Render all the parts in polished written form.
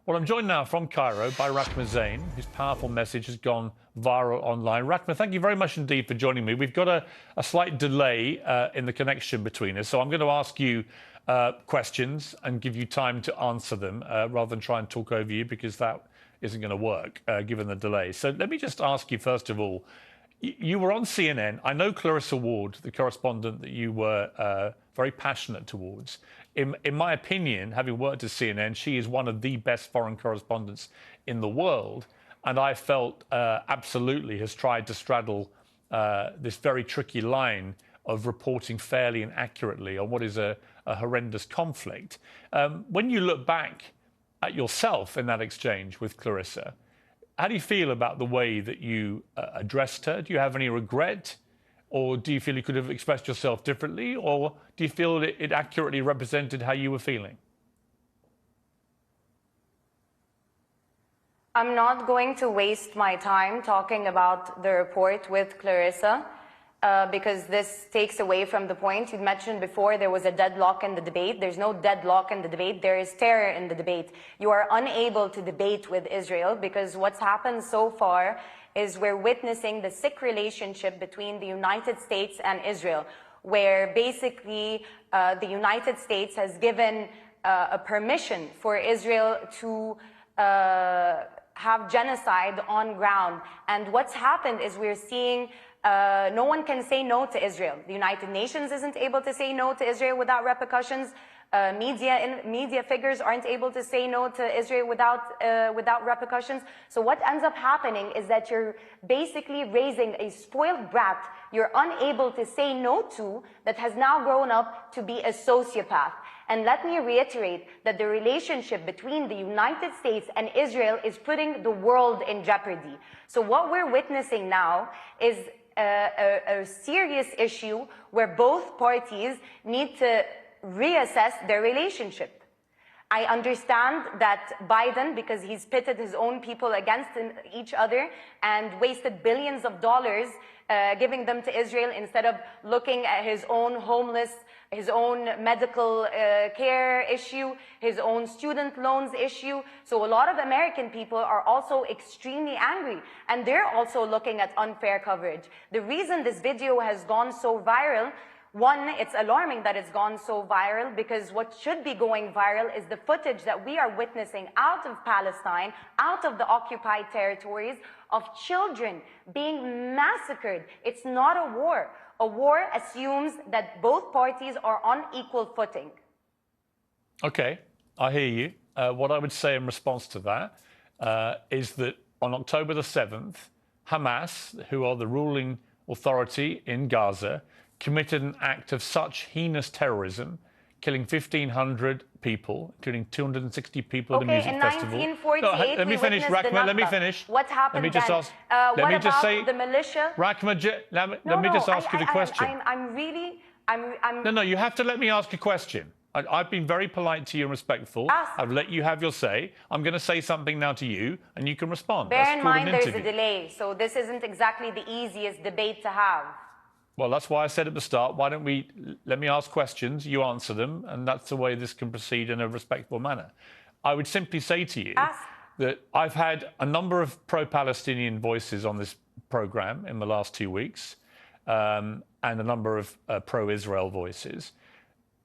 Well, I'm joined now from Cairo by Rachmah, whose powerful message has gone viral online. Rachmah, thank you very much indeed for joining me. We've got a slight delay in the connection between us, so I'm going to ask you questions and give you time to answer them rather than try and talk over you, because that isn't going to work given the delay. So let me just ask you, first of all, you were on CNN. I know Clarissa Ward, the correspondent that you were very passionate towards. In my opinion, having worked at CNN, she is one of the best foreign correspondents in the world. And I felt absolutely has tried to straddle this very tricky line of reporting fairly and accurately on what is a horrendous conflict. When you look back at yourself in that exchange with Clarissa, how do you feel about the way that you addressed her? Do you have any regret? Or do you feel you could have expressed yourself differently? Or do you feel that it accurately represented how you were feeling? I'm not going to waste my time talking about the report with Clarissa because this takes away from the point. You mentioned before there was a deadlock in the debate. There's no deadlock in the debate. There is terror in the debate. You are unable to debate with Israel because what's happened so far is we're witnessing the sick relationship between the United States and Israel, where basically the United States has given a permission for Israel to have genocide on ground. And what's happened is we're seeing no one can say no to Israel. The United Nations isn't able to say no to Israel without repercussions. Media figures aren't able to say no to Israel without repercussions. So what ends up happening is that you're basically raising a spoiled brat you're unable to say no to, that has now grown up to be a sociopath. And let me reiterate that the relationship between the United States and Israel is putting the world in jeopardy. So what we're witnessing now is a serious issue where both parties need to reassess their relationship. I understand that Biden, because he's pitted his own people against each other and wasted billions of dollars giving them to Israel instead of looking at his own homeless, his own medical care issue, his own student loans issue. So a lot of American people are also extremely angry, and they're also looking at unfair coverage. The reason this video has gone so viral, one, it's alarming that it's gone so viral, because what should be going viral is the footage that we are witnessing out of Palestine, out of the occupied territories, of children being massacred. It's not a war. A war assumes that both parties are on equal footing. Okay, I hear you. What I would say in response to that is that on October the 7th, Hamas, who are the ruling authority in Gaza, committed an act of such heinous terrorism, killing 1,500 people, including 260 people at the music festival. In 1948, let me finish, Rachmah. Let me finish. What happened let me just then? ask, let me just say, the militia? Rachmah, let me just ask you the question. No, you have to let me ask a question. I've been very polite to you and respectful. I've let you have your say. I'm going to say something now to you, and you can respond. Bear in mind there's a delay, so this isn't exactly the easiest debate to have. Well, that's why I said at the start, why don't we let me ask questions, you answer them, and that's the way this can proceed in a respectful manner. I would simply say to you that I've had a number of pro-Palestinian voices on this program in the last 2 weeks, and a number of pro-Israel voices.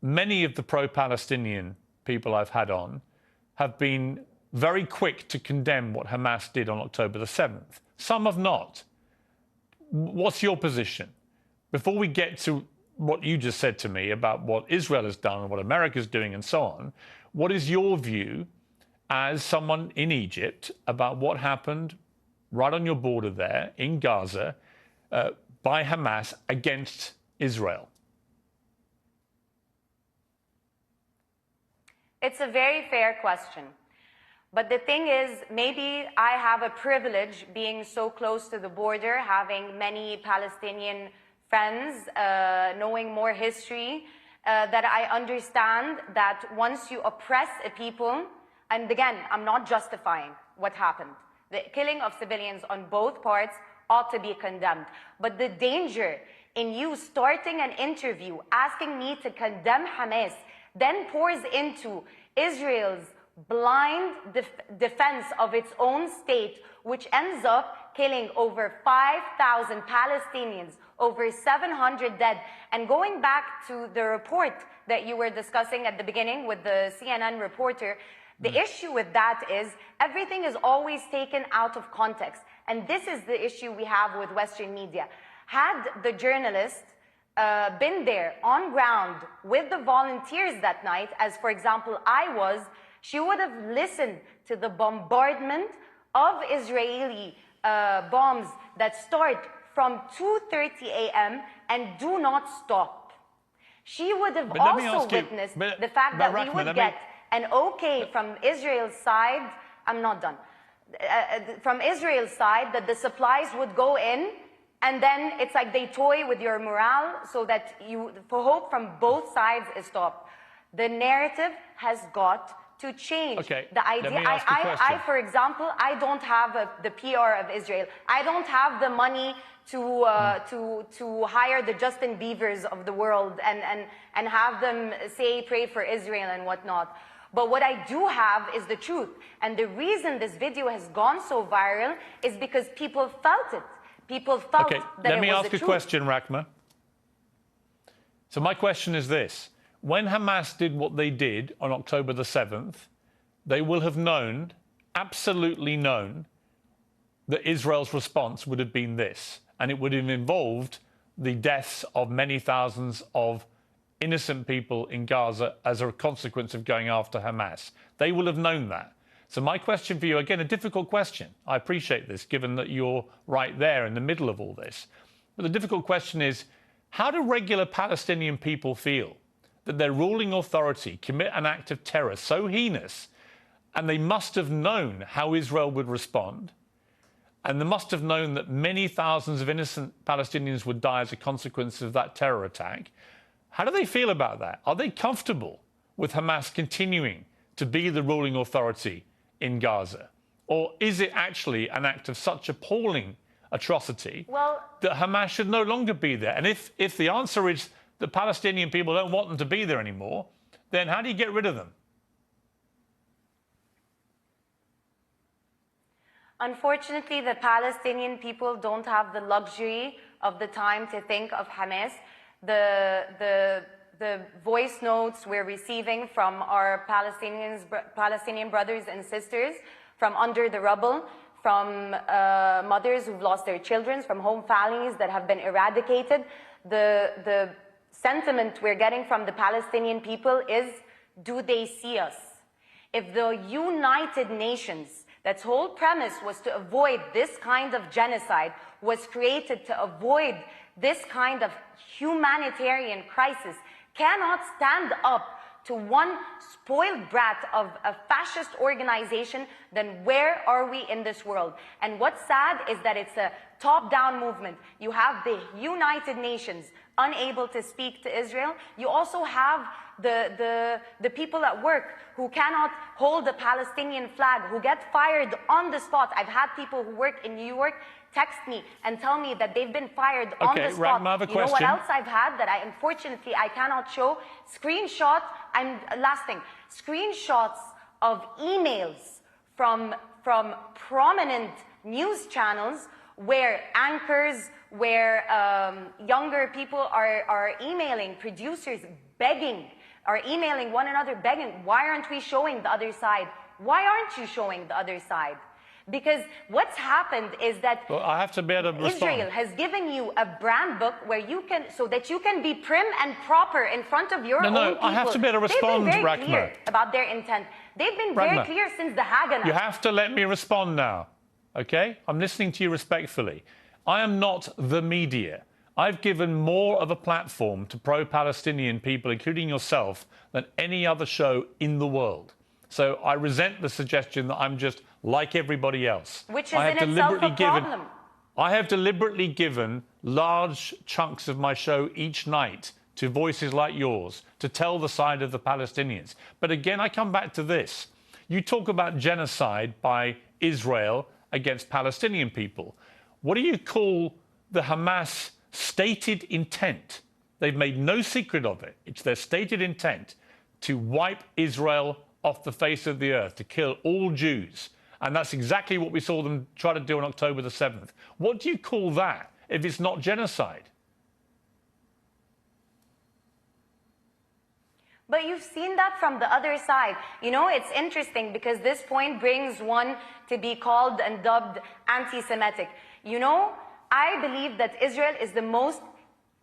Many of the pro-Palestinian people I've had on have been very quick to condemn what Hamas did on October the 7th. Some have not. What's your position? Before we get to what you just said to me about what Israel has done and what America's doing and so on, what is your view as someone in Egypt about what happened right on your border there in Gaza by Hamas against Israel? It's a very fair question. But the thing is, maybe I have a privilege being so close to the border, having many Palestinian friends, knowing more history, that I understand that once you oppress a people, and again, I'm not justifying what happened. The killing of civilians on both parts ought to be condemned. But the danger in you starting an interview asking me to condemn Hamas, then pours into Israel's blind defense of its own state, which ends up killing over 5,000 Palestinians, over 700 dead. And going back to the report that you were discussing at the beginning with the CNN reporter, the issue with that is everything is always taken out of context. And this is the issue we have with Western media. Had the journalist been there on ground with the volunteers that night, as for example I was, she would have listened to the bombardment of Israeli bombs that start from 2:30 a.m. and do not stop. She would have also witnessed the fact that we would get an okay from Israel's side. I'm not done. From Israel's side, that the supplies would go in, and then it's like they toy with your morale so that for hope from both sides is stopped. The narrative has got to change. Okay, the idea, I, for example, I don't have the PR of Israel. I don't have the money to hire the Justin Biebers of the world and have them say, pray for Israel and whatnot. But what I do have is the truth. And the reason this video has gone so viral is because people felt it. People felt that it was the truth. Let me ask a question, Rachma. So my question is this. When Hamas did what they did on October the 7th, they will have known, absolutely known, that Israel's response would have been this. And it would have involved the deaths of many thousands of innocent people in Gaza as a consequence of going after Hamas. They will have known that. So my question for you, again, a difficult question. I appreciate this, given that you're right there in the middle of all this. But the difficult question is, how do regular Palestinian people feel that their ruling authority commit an act of terror so heinous, and they must have known how Israel would respond, and they must have known that many thousands of innocent Palestinians would die as a consequence of that terror attack? How do they feel about that? Are they comfortable with Hamas continuing to be the ruling authority in Gaza? Or is it actually an act of such appalling atrocity that Hamas should no longer be there? And if the answer is the Palestinian people don't want them to be there anymore, then how do you get rid of them? Unfortunately, the Palestinian people don't have the luxury of the time to think of Hamas. The voice notes we're receiving from our Palestinian brothers and sisters from under the rubble, from mothers who've lost their children, from home families that have been eradicated, the sentiment we're getting from the Palestinian people is, do they see us? If the United Nations, that's whole premise was to avoid this kind of genocide, was created to avoid this kind of humanitarian crisis, cannot stand up to one spoiled brat of a fascist organization, then where are we in this world? And what's sad is that it's a top-down movement. You have the United Nations unable to speak to Israel. You also have the people at work who cannot hold the Palestinian flag, who get fired on the spot. I've had people who work in New York text me and tell me that they've been fired on the spot. Rachma, I have a you know question. what else I've had that unfortunately I cannot show? Screenshots, last thing, screenshots of emails from prominent news channels where anchors, where younger people are emailing producers, begging, are emailing one another, begging, why aren't we showing the other side? Why aren't you showing the other side? Because what's happened is that I have to be able to respond. Israel has given you a brand book where you can, so that you can be prim and proper in front of your own people. I have to be able to respond, They've been very Rachma. clear about their intent. They've been very clear since the Haganah. You have to let me respond now, okay? I'm listening to you respectfully. I am not the media. I've given more of a platform to pro-Palestinian people, including yourself, than any other show in the world. So I resent the suggestion that I'm just like everybody else. Which is in itself a problem. I have deliberately given large chunks of my show each night to voices like yours to tell the side of the Palestinians. But again, I come back to this. You talk about genocide by Israel against Palestinian people. What do you call the Hamas stated intent? They've made no secret of it. It's their stated intent to wipe Israel off the face of the earth, to kill all Jews. And that's exactly what we saw them try to do on October the 7th. What do you call that if it's not genocide? But you've seen that from the other side. You know, it's interesting because this point brings one to be called and dubbed anti-Semitic. You know, I believe that Israel is the most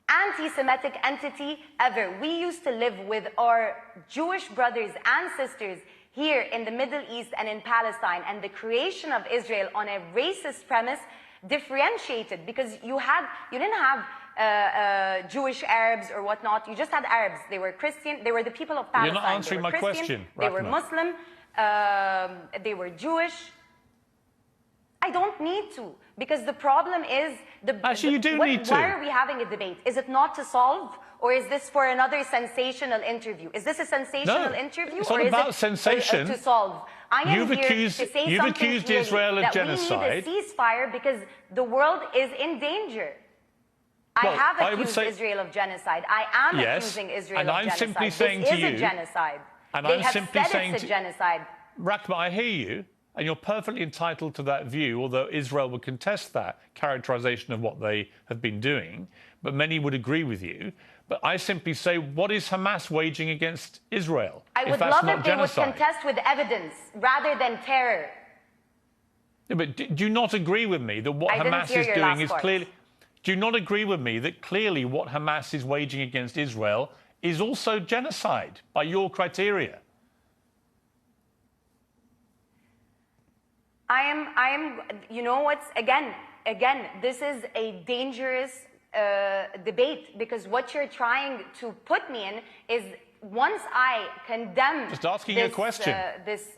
anti-Semitic entity ever. We used to live with our Jewish brothers and sisters here in the Middle East and in Palestine, and the creation of Israel on a racist premise differentiated, because you didn't have Jewish Arabs or whatnot. You just had Arabs. They were Christian. They were the people of Palestine. You're not answering my question, They were Rachma. Muslim. They were Jewish. I don't need to, because the problem is Actually, you do need to. Why are we having a debate? Is it not to solve, or is this for another sensational interview? Is this a sensational interview, it's or not is about it sensation. To solve? I am You've here accused- to say you've something accused clearly, Israel of that genocide. we need a ceasefire because the world is in danger. I Well, have I would accused say- Israel of genocide. I am Yes, accusing Israel and of I'm genocide. simply saying this to is you- a genocide. and They I'm have simply said saying it's a to- genocide. Rachma, I hear you, and you're perfectly entitled to that view, although Israel would contest that characterization of what they have been doing, but many would agree with you. But I simply say, what is Hamas waging against Israel? I would that's love not if they genocide? would contest with evidence rather than terror. Yeah, but do you not agree with me that what I didn't Hamas hear is your doing last is part. clearly... Do you not agree with me that clearly what Hamas is waging against Israel is also genocide by your criteria? You know what's, again, this is a dangerous debate, because what you're trying to put me in is, once I condemn... Just asking you a question.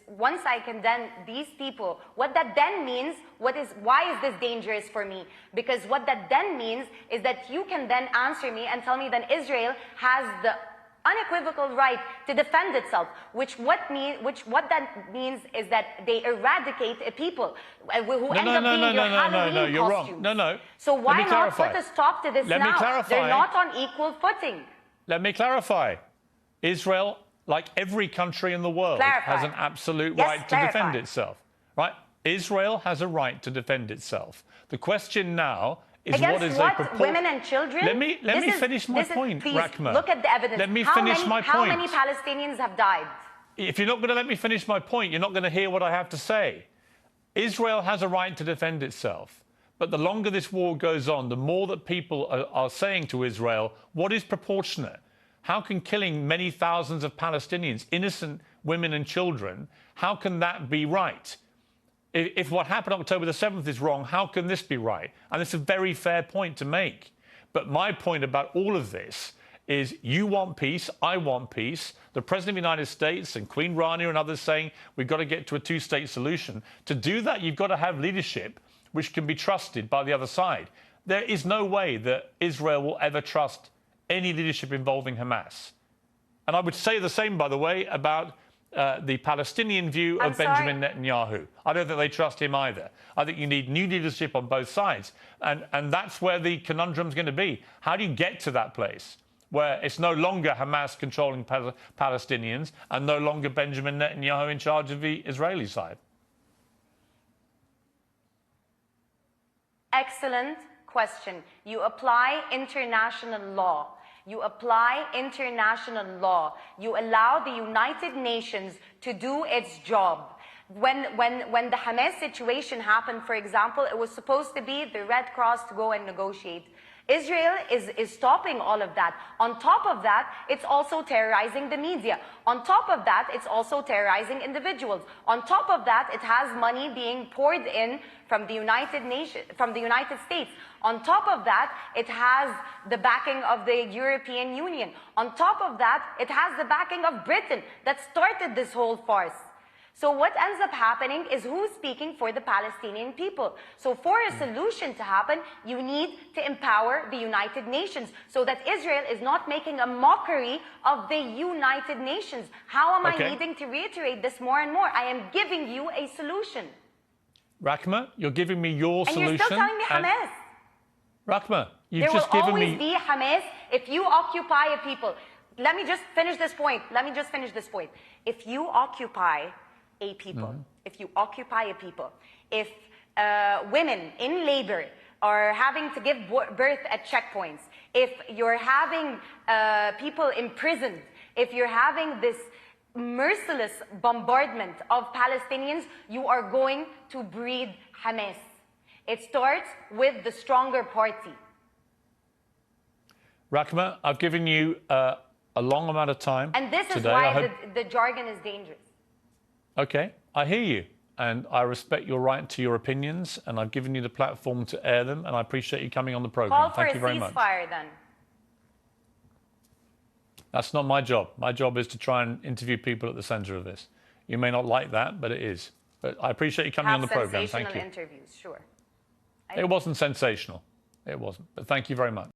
Once I condemn these people, what that then means, why is this dangerous for me? Because what that then means is that you can then answer me and tell me that Israel has the unequivocal right to defend itself, what that means is that they eradicate a people who end up being your Halloween you're costumes. wrong. No. So why Let me not clarify. put a stop to this Let me now? clarify. They're not on equal footing. Let me clarify. Israel, like every country in the world, has an absolute right to defend itself. Right? Israel has a right to defend itself. The question now is against what? Women and children? Let me finish my point, please, Rachma. look at the evidence. Let me finish my point. How many Palestinians have died? If you're not going to let me finish my point, you're not going to hear what I have to say. Israel has a right to defend itself. But the longer this war goes on, the more that people are saying to Israel, what is proportionate? How can killing many thousands of Palestinians, innocent women and children, how can that be right? If what happened on October the 7th is wrong, how can this be right? And it's a very fair point to make. But my point about all of this is, you want peace, I want peace. The President of the United States and Queen Rania and others saying we've got to get to a two-state solution. To do that, you've got to have leadership which can be trusted by the other side. There is no way that Israel will ever trust any leadership involving Hamas. And I would say the same, by the way, about the Palestinian view of Benjamin Netanyahu. I don't think they trust him either. I think you need new leadership on both sides. And that's where the conundrum's going to be. How do you get to that place where it's no longer Hamas controlling Palestinians and no longer Benjamin Netanyahu in charge of the Israeli side? Excellent question. You apply international law. You apply international law. You allow the United Nations to do its job. When the Hamas situation happened, for example, it was supposed to be the Red Cross to go and negotiate. Israel is stopping all of that. On top of that, it's also terrorizing the media. On top of that, it's also terrorizing individuals. On top of that, it has money being poured in from the United States. On top of that, it has the backing of the European Union. On top of that, it has the backing of Britain that started this whole farce. So what ends up happening is, who's speaking for the Palestinian people? So for a solution to happen, you need to empower the United Nations so that Israel is not making a mockery of the United Nations. How am I needing to reiterate this more and more? I am giving you a solution. Rachma, you're giving me your solution. And you're still telling me Hamas. Rachma, you've just given me... There will always be Hamas if you occupy a people. let me just finish this point. If you occupy a people, if women in labor are having to give birth at checkpoints, if you're having people imprisoned, if you're having this merciless bombardment of Palestinians, you are going to breed Hamas. It starts with the stronger party. Rachma, I've given you a long amount of time. And this today. is why the jargon is dangerous. Okay, I hear you. And I respect your right to your opinions, and I've given you the platform to air them, and I appreciate you coming on the program. Call for Thank you very much. ceasefire then. That's not my job. My job is to try and interview people at the center of this. You may not like that, but it is. But I appreciate you coming on the program. Thank you. Interviews, sure. It wasn't sensational. It wasn't. But thank you very much.